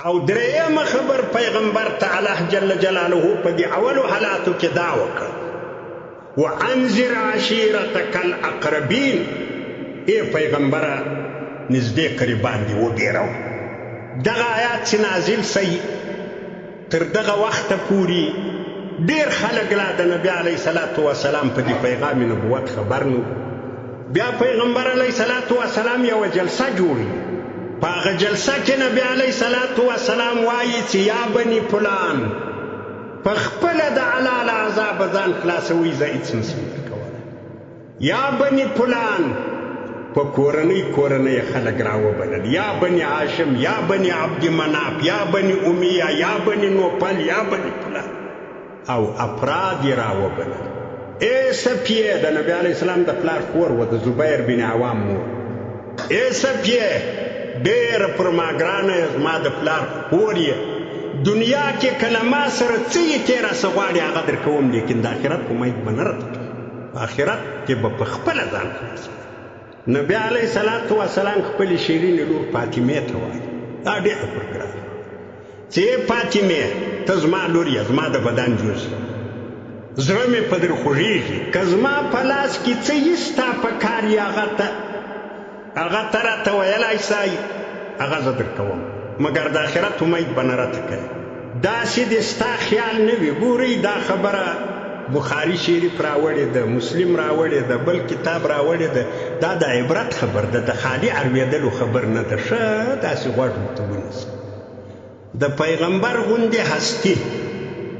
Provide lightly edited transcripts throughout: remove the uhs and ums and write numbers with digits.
او درېیمه خبر پیغمبر ته الله جل جلاله په دې اولو حالاتو کې دا وکړ وانذر عشیرتک الاقربین. ای پیغمبره نږدې قریبان دې وبېروه. دغه آیات چې نازل سي تر دغه وخته پورې ډېر خلک لا د نبي علیه صلات وسلام په دې پیغام نبوت خبر نه. بیا پیغمبر علیه صلات وسلام یوه جلسه جوړوي. په هغه جلسه کې نبي علیه صلات وسلام وایي چې یا بني فلان په خپله د الله له عذابه ځان خلاصوئ، زه هېڅ نشم درکولی. یا بني فلان په کورنۍ خلک راوبلل، یا بني هاشم، یا بني عبد مناف، یا بني امیه، یا بني نوفل، یا بني فلان، او افراد یې راوبلل. ای صفیه د نبي علیه السلام د پلار خور و، د زبیر بن عوام مور. ای صفیه ډېره پر ما ګرانه یې، زما د پلار خور یې. دنیا کې کله ما سره څه یې تېره څه غواړې هغه در کوم، لیکن د آخرت امید به نه راته کوي. په آخرت کې به په خپله ځان خلاصوي. نبي علیه صلات وسلام خپلې شیرینې لور فاطمې ته وایي، دا ډېره پر ګرانه چې فاطمې ته زما لور یې، زما د بدن جز یې، زړه مې په در خوږېږي. که زما په لاس کې څه یې ستا په کار یې هغه ته راته ویلی سئ، هغه زه در کوم، مګر د آخرت امید به نه راته کوي. داسې د ستا خیال نه وي. ګورئ دا خبره بخاري شریف راوړې ده، مسلم راوړې ده، بل کتاب راوړې ده. دا د عبرت خبر ده، د خالي اړوېدلو خبر نه ده. ښه داسې غوږ ورته ونیسه. د پیغمبر غوندې هستی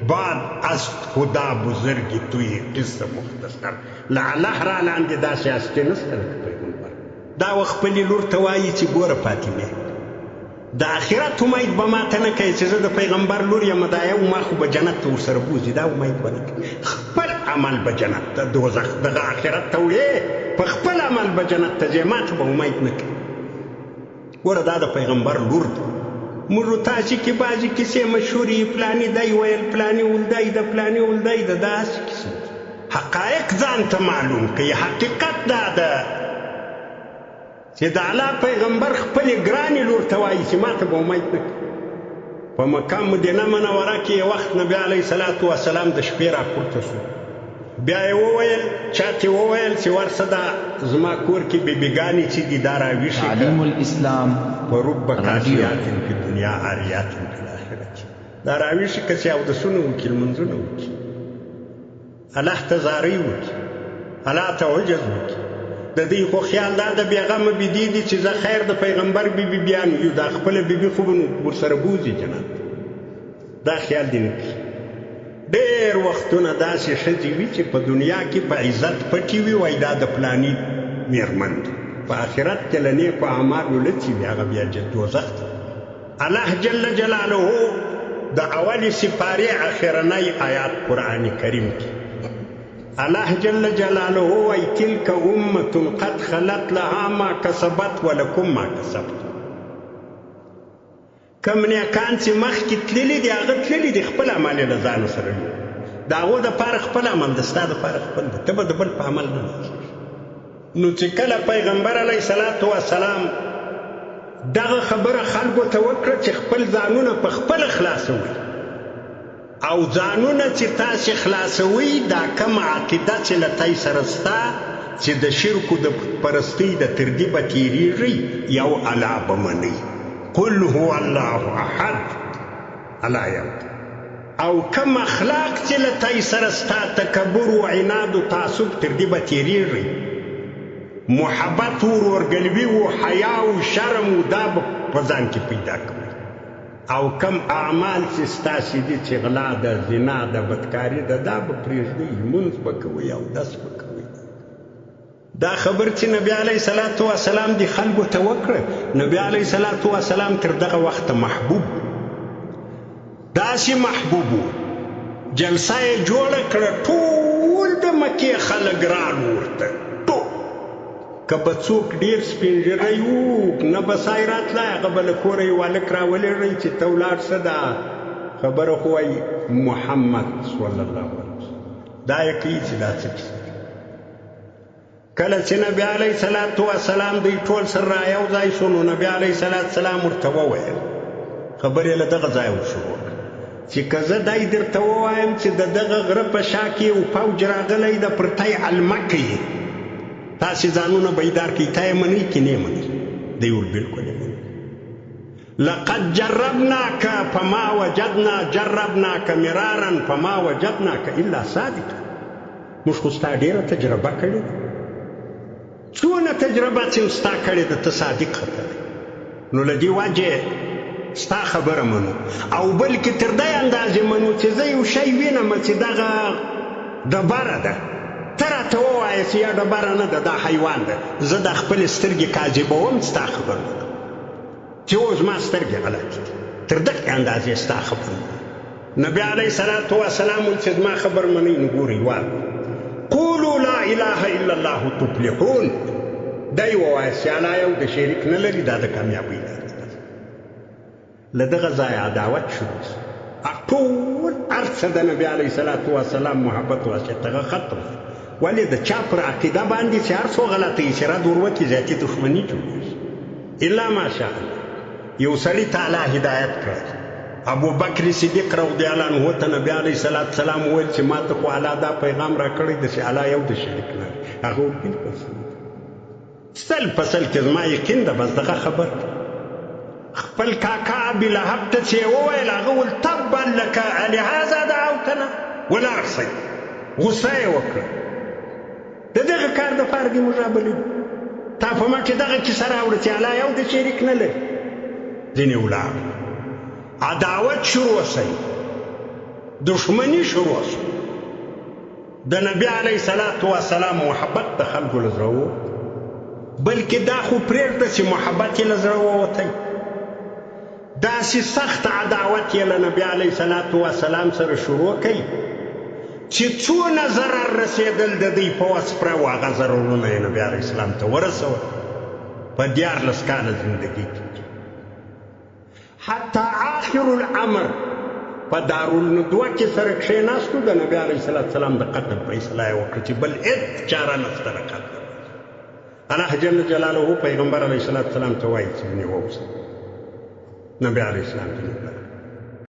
بعد از خدا بزرگی توی قصه مختصر له الله را لاندې داسې هستي نشته لکه پیغمبر. دا و خپلې لور ته وایي چې ګوره فاطمې د آخرت امید به ماته نه کوي چې زه د پیغمبر لور یم، دا یو ما خو به جنت ته ورسره بوځي، دا امید به نه کوي. خپل عمل به جنت ته، دوزخ دغه آخرت ته وړې، په خپل عمل به جنت ته ځې، ماته به امید نه کوي. ګوره دا د پیغمبر لور ده. موږ تاسې کې بعضې کیسې مشهورې، پلاني دی ویل، پلاني ولدی ده، پلاني ولدی ده، داسې کیسې. حقایق ځان ته معلوم کوي. حقیقت دا ده چې د الله پیغمبر خپلې ګرانې لور ته وایي چې ماته به امید نه کوي. په مکه مدینه منوره کې یو وخت نبي علیه صلات وسلام د شپې راپورته شو. بیا یې وویل، چاته وویل چې ورسه دا زما کور کې بیبیګانې چې دي دا راویښې تعلیم الاسلام ورب کاسیات فی دنیا عاریات فی الاخرة. دا راویښې که چې اودسونه وکړي، لمونځونه وکړي، الله ته زارۍ وکړي، الله ته عجز وکړي. د دوی خو خیال دا د بېغمه بیدي دي چې زه خیر د پیغمبر بیبي بیانو یو، دا خپله بیبي خو به نو ورسره بوځي جنت. دا خیال دې نه کوي. ډېر وختونه داسې ښځې وي چې په دنیا کې په عزت پټې وي، وایي دا د پلاني مېرمن ده، په آخرت کې له نیکو اعمالو لڅې وي، هغه بیا دوزخ ته. الله جل جلاله د اولې سپارې اخرنی آیات قرآن کریم کې الله جل جلاله وایي تلک امة قد خلت لها ما کسبت ولکم ما کسبتم. کم نیکان چې مخکې تللي دي هغه تللي دي، خپل عمل یې له ځانه سره وي. د هغو دپاره خپل عمل ده، ستا دپاره خپل ده، ته به د بل په عمل نه ناخېږي. نو چې کله پیغمبر علیه صلات وسلام دغه خبره خلکو ته وکړه چې خپل ځانونه په خپله خلاصوي، او ځانونه چې تاسې خلاصوي دا کم عقیده چې له تاسې سره ستا چې د شرکو د پرستۍ د تردي به تېرېږي، یو الله به منئ، قل هو الله احد، الله یو. او کم اخلاق چې له تاسې سره ستا تکبر و عناد و تعصب تردي به تېرېږي، محبت و ورورګلوي و حیا و شرم و دا به په ځان کې پیدا کوي. او کم اعمال چې ستاسې دي چې غلا ده، زنا ده، بدکاري ده، دا به پرېږدئ، لمونځ به کوئ، اودس به کوئ. دا خبر چې نبي علیه صلات وسلام دې خلکو ته وکړه. نبي علیه صلات وسلام تر دغه وخته محبوب، داسې محبوب و، جلسه یې جوړه کړه، ټول د مکې خلک راغلل ورته، که به څوک ډېر سپین ږیری و نه به سای راتلی، هغه به له کوره یې والک راولېږئ چې ته ولاړ شه، دا خبره خو وایي محمد صلی الله علیه وسلم. دا یې کوي چې دا څه کیسه. کله چې نبي علیه صلات وسلام دوی ټول سره را یو ځای شو، نو نبي علیه صلات وسلام ورته وویل خبرې له دغه ځایه وشروع کړه چې که زه دای درته ووایم چې د دغه غره په شا کې یو پوج راغلی ده پر تی علمه کوي تاسې ځانونه بیدار کړئ تا یې منئ که نه یې منئ دی ویل بلکل یې منئ لقد جربناك فما وجدنا جربناك مرارا فما وجدناك الا صادقا موږ خو ستا ډېره تجربه کړې ده څونه تجربه چې ستا کړې ده ته صادق خطه نو له دې وجې ستا خبره منو او بلکې تر دې اندازې منو چې زه یو شی وینم چې دغه ډبره ده ته راته ووایې چې یا ډبره نه ده دا حیوان ده زه د خپلې سترګې کاذبوم ستا خبر منم چې اوس ما سترګې غلطې دي تر دغې اندازې ستا خبر منم نبي علیه الصلاة والسلام ویل چې زما خبر منئ نو ګورئ قولوا لا اله الا الله تفلحون دا یې ووایه چې الله یو د شریک نه لري دا د کامیابۍ لاره ده له دغه ځایه عداوت شروع شو ټول هر څه د نبي علیه الصلاة والسلام محبت واسطه هغه ختم ولې د چا پر عقیده باندې چې هر څو غلطۍ چې رد ور وکړي ذاتي دښمني جوړېږي الا ماشاء الله یو سړي ته الله هدایت کړی ابو بکر صدیق رضی الله عنه ته نبی علیه الصلاة والسلام ویل چې ما ته خو الله دا پیغام را کړی دی چې الله یو د شریک نه لري هغه ویل بالکل سل په سل کې زما یقین ده بس دغه خبر خپل کاکا ابي لهب ته چې یې وویل هغه ویل تبا لك لهذا دعوتنا ولاړ شئ غوسه یې وکړه د دغه کار دپاره دې موږ رابللي تا په ما کې دغه کیسه راوړه چې الله یو د شریک نه لري ځینې ولاړ عداوت شروع شي دشمنی شروع شي د نبی علیه الصلاة والسلام محبت د خلکو له زړه ووت بلکې دا خو پرېږده چې محبت یې له زړه ووتی داسې سخت عداوت یې له نبی علیه الصلاة والسلام سره شروع کوي چې څونه ضرر رسېدل د دوی په وس پره و هغه ضررونه یې نبي علیه السلام ته ورسول په 14 کاله زندګي کې حتی آخر الامر په دارالندوه کې سره کښېناستو د نبي علیه الصلاة والسلام د قتل فیصله یې وکړه چې بل هېڅ چاره نشته د قتل الله جل جلاله پیغمبر علیه الصلاة والسلام ته وایي چې ځینې ووځه نبي علیه السلام ته